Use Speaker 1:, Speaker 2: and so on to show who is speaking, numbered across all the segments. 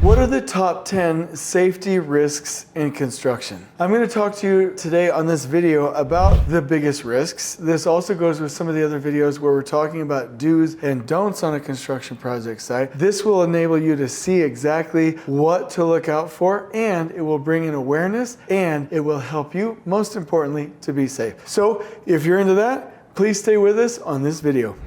Speaker 1: What are the top 10 safety risks in construction? I'm going to talk to you today on this video about the biggest risks. This also goes with some of the other videos where we're talking about do's and don'ts on a construction project site. This will enable you to see exactly what to look out for, and it will bring in awareness, and it will help you, most importantly, to be safe. So if you're into that, please stay with us on this video.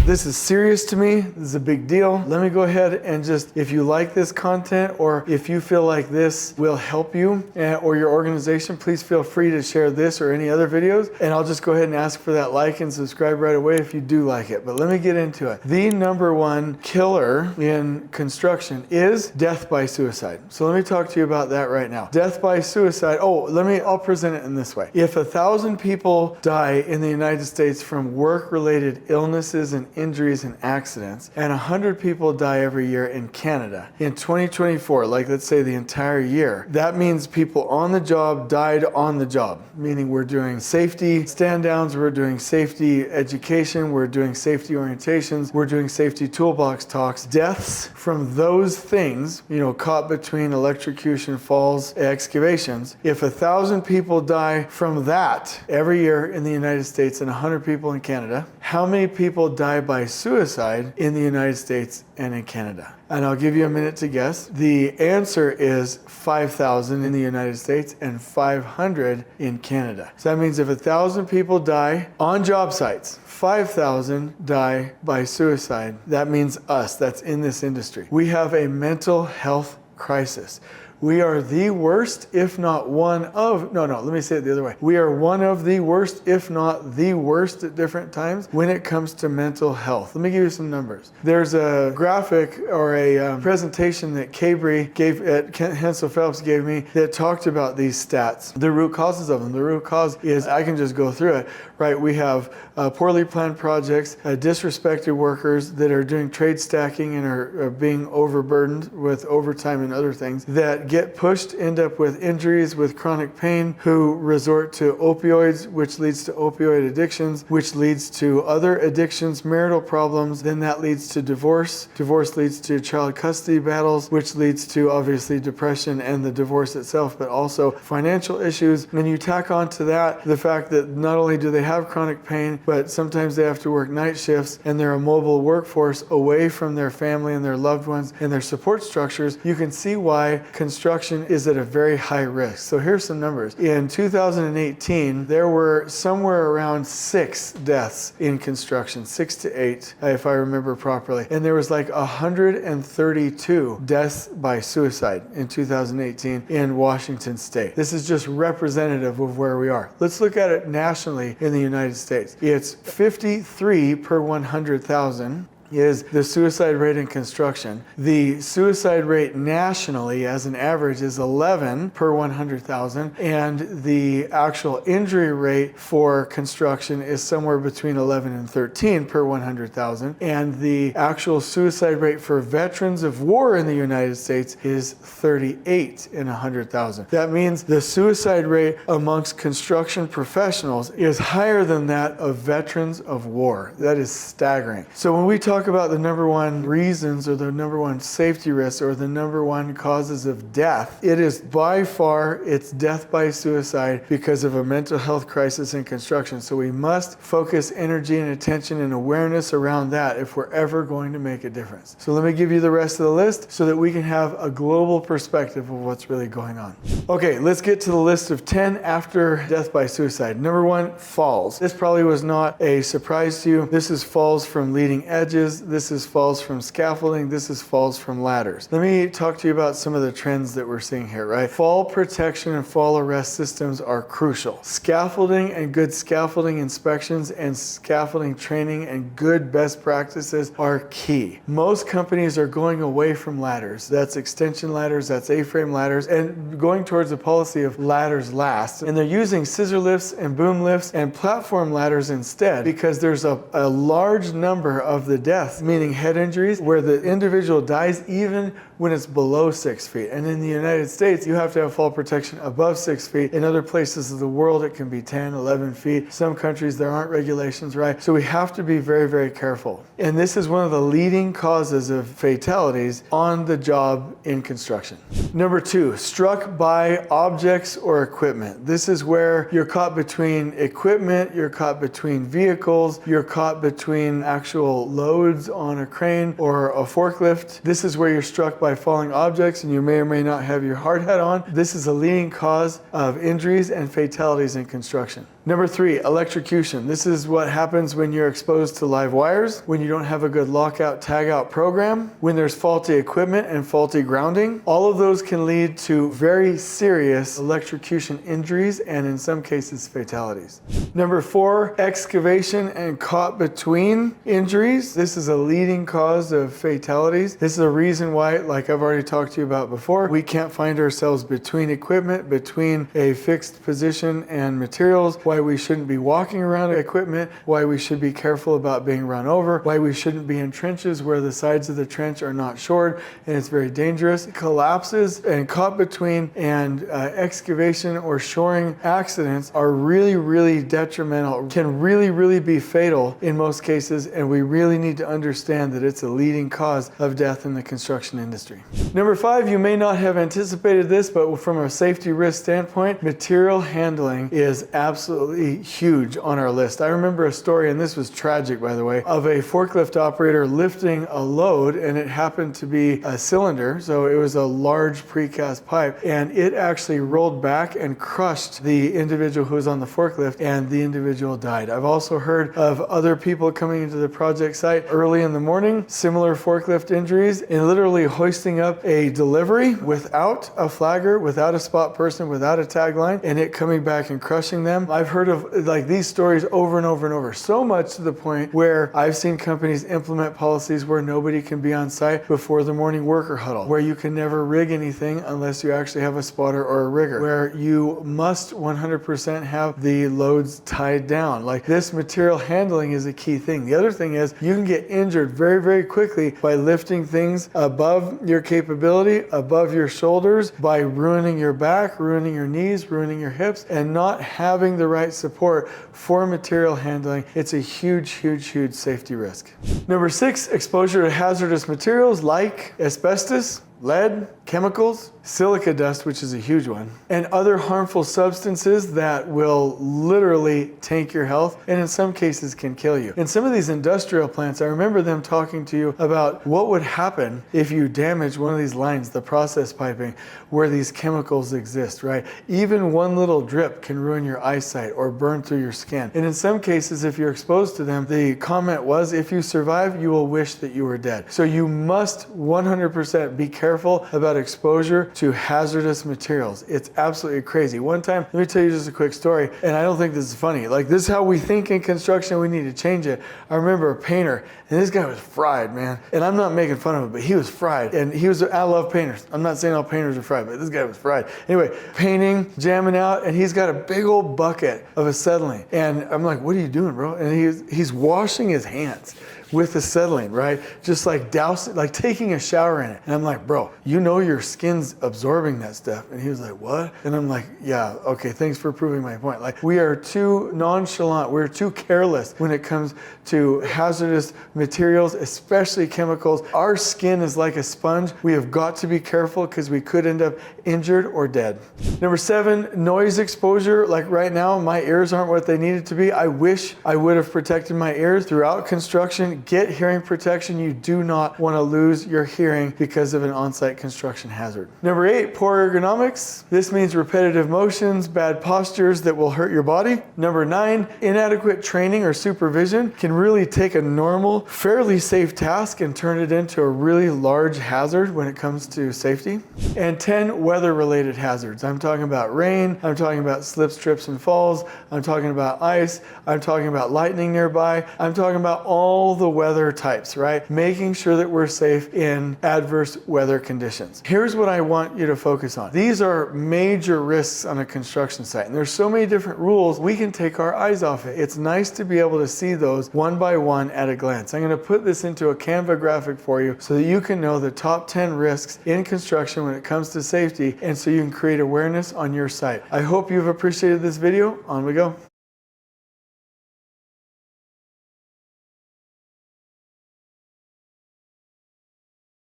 Speaker 1: This is serious to me. This is a big deal. Let me go ahead and just, if you like this content or if you feel like this will help you or your organization, please feel free to share this or any other videos. And I'll just go ahead and ask for that like and subscribe right away if you do like it. But let me get into it. The number one killer in construction is death by suicide. So let me talk to you about that right now. Death by suicide. I'll present it in this way. If 1,000 people die in the United States from work-related illnesses and injuries and accidents, and 100 people die every year in Canada. In 2024, like let's say the entire year, that means people on the job died on the job, meaning we're doing safety stand-downs, we're doing safety education, we're doing safety orientations, we're doing safety toolbox talks. Deaths from those things, caught between electrocution, falls, excavations, if 1,000 people die from that every year in the United States and 100 people in Canada, how many people die by suicide in the United States and in Canada? And I'll give you a minute to guess. The answer is 5,000 in the United States and 500 in Canada. So that means if 1,000 people die on job sites, 5,000 die by suicide. That means us, that's in this industry. We have a mental health crisis. We are the worst, if not one of, let me say it the other way. We are one of the worst, if not the worst at different times when it comes to mental health. Let me give you some numbers. There's a graphic or a presentation that Cabri gave at Hensel Phelps gave me that talked about these stats, the root causes of them. The root cause is, I can just go through it, right? We have poorly planned projects, disrespected workers that are doing trade stacking and are being overburdened with overtime and other things that get pushed, end up with injuries, with chronic pain, who resort to opioids, which leads to opioid addictions, which leads to other addictions, marital problems, then that leads to divorce. Divorce leads to child custody battles, which leads to obviously depression and the divorce itself, but also financial issues. And you tack on to that the fact that not only do they have chronic pain, but sometimes they have to work night shifts and they're a mobile workforce away from their family and their loved ones and their support structures. You can see why construction is at a very high risk. So here's some numbers. In 2018, there were somewhere around 6 deaths in construction, 6 to 8, if I remember properly. And there was like 132 deaths by suicide in 2018 in Washington State. This is just representative of where we are. Let's look at it nationally in the United States. It's 53 per 100,000. Is the suicide rate in construction. The suicide rate nationally as an average is 11 per 100,000, and the actual injury rate for construction is somewhere between 11 and 13 per 100,000, and the actual suicide rate for veterans of war in the United States is 38 in 100,000. That means the suicide rate amongst construction professionals is higher than that of veterans of war. That is staggering. So when we talk about the number one reasons or the number one safety risks or the number one causes of death, it is by far, it's death by suicide because of a mental health crisis in construction. So we must focus energy and attention and awareness around that if we're ever going to make a difference. So let me give you the rest of the list so that we can have a global perspective of what's really going on. Okay, let's get to the list of 10 after death by suicide. Number 1, falls. This probably was not a surprise to you. This is falls from leading edges. This is falls from scaffolding. This is falls from ladders. Let me talk to you about some of the trends that we're seeing here, right? Fall protection and fall arrest systems are crucial. Scaffolding and good scaffolding inspections and scaffolding training and good best practices are key. Most companies are going away from ladders. That's extension ladders, that's A-frame ladders, and going towards a policy of ladders last. And they're using scissor lifts and boom lifts and platform ladders instead because there's a large number of the deaths deaths, meaning head injuries, where the individual dies even when it's below 6 feet. And in the United States, you have to have fall protection above 6 feet. In other places of the world, it can be 10, 11 feet. Some countries, there aren't regulations, right? So we have to be very, very careful. And this is one of the leading causes of fatalities on the job in construction. Number 2, struck by objects or equipment. This is where you're caught between equipment, you're caught between vehicles, you're caught between actual loads on a crane or a forklift. This is where you're struck by falling objects and you may or may not have your hard hat on. This is a leading cause of injuries and fatalities in construction. Number 3, electrocution. This is what happens when you're exposed to live wires, when you don't have a good lockout tagout program, when there's faulty equipment and faulty grounding. All of those can lead to very serious electrocution injuries and in some cases fatalities. Number 4, excavation and caught between injuries. This is a leading cause of fatalities. This is a reason why, like I've already talked to you about before, we can't find ourselves between equipment, between a fixed position and materials, why we shouldn't be walking around equipment, why we should be careful about being run over, why we shouldn't be in trenches where the sides of the trench are not shored and it's very dangerous. Collapses and caught between and excavation or shoring accidents are really, really detrimental, can really, really be fatal in most cases, and we really need to understand that it's a leading cause of death in the construction industry. Number 5, you may not have anticipated this, but from a safety risk standpoint, material handling is absolutely huge on our list. I remember a story, and this was tragic by the way, of a forklift operator lifting a load, and it happened to be a cylinder, so it was a large precast pipe, and it actually rolled back and crushed the individual who was on the forklift, and the individual died. I've also heard of other people coming into the project site early in the morning, similar forklift injuries, and literally hoisting up a delivery without a flagger, without a spot person, without a tagline, and it coming back and crushing them. I've heard of like these stories over and over and over, so much to the point where I've seen companies implement policies where nobody can be on site before the morning worker huddle, where you can never rig anything unless you actually have a spotter or a rigger, where you must 100% have the loads tied down. Like, this material handling is a key thing. The other thing is you can get injured very, very quickly by lifting things above your capability, above your shoulders, by ruining your back, ruining your knees, ruining your hips, and not having the right support for material handling. It's a huge, huge, huge safety risk. Number 6, exposure to hazardous materials like asbestos, lead, chemicals, silica dust, which is a huge one, and other harmful substances that will literally tank your health and in some cases can kill you. In some of these industrial plants, I remember them talking to you about what would happen if you damage one of these lines, the process piping, where these chemicals exist, right? Even one little drip can ruin your eyesight or burn through your skin. And in some cases, if you're exposed to them, the comment was, if you survive, you will wish that you were dead. So you must 100% be careful about exposure to hazardous materials. It's absolutely crazy. One time, let me tell you just a quick story, and I don't think this is funny. Like, this is how we think in construction. We need to change it. I remember a painter, and this guy was fried, man. And I'm not making fun of him, but he was fried. And I love painters. I'm not saying all painters are fried, but this guy was fried. Anyway, painting, jamming out, and he's got a big old bucket of acetylene. And I'm like, what are you doing, bro? And he's washing his hands with acetylene, right? Just like dousing, like taking a shower in it. And I'm like, bro, you know your skin's absorbing that stuff. And he was like, what? And I'm like, yeah, okay, thanks for proving my point. Like, we are too nonchalant, we're too careless when it comes to hazardous materials, especially chemicals. Our skin is like a sponge. We have got to be careful because we could end up injured or dead. Number 7, noise exposure. Like right now, my ears aren't what they needed to be. I wish I would have protected my ears throughout construction. Get hearing protection. You do not want to lose your hearing because of an on-site construction hazard. Number 8, poor ergonomics. This means repetitive motions, bad postures that will hurt your body. Number 9, inadequate training or supervision can really take a normal, fairly safe task and turn it into a really large hazard when it comes to safety. And 10, weather-related hazards. I'm talking about rain, I'm talking about slips, trips, and falls, I'm talking about ice, I'm talking about lightning nearby, I'm talking about all the the weather types, right? Making sure that we're safe in adverse weather conditions. Here's what I want you to focus on. These are major risks on a construction site, and there's so many different rules, we can take our eyes off it. It's nice to be able to see those one by one at a glance. I'm going to put this into a Canva graphic for you so that you can know the top 10 risks in construction when it comes to safety, and so you can create awareness on your site. I hope you've appreciated this video. On we go.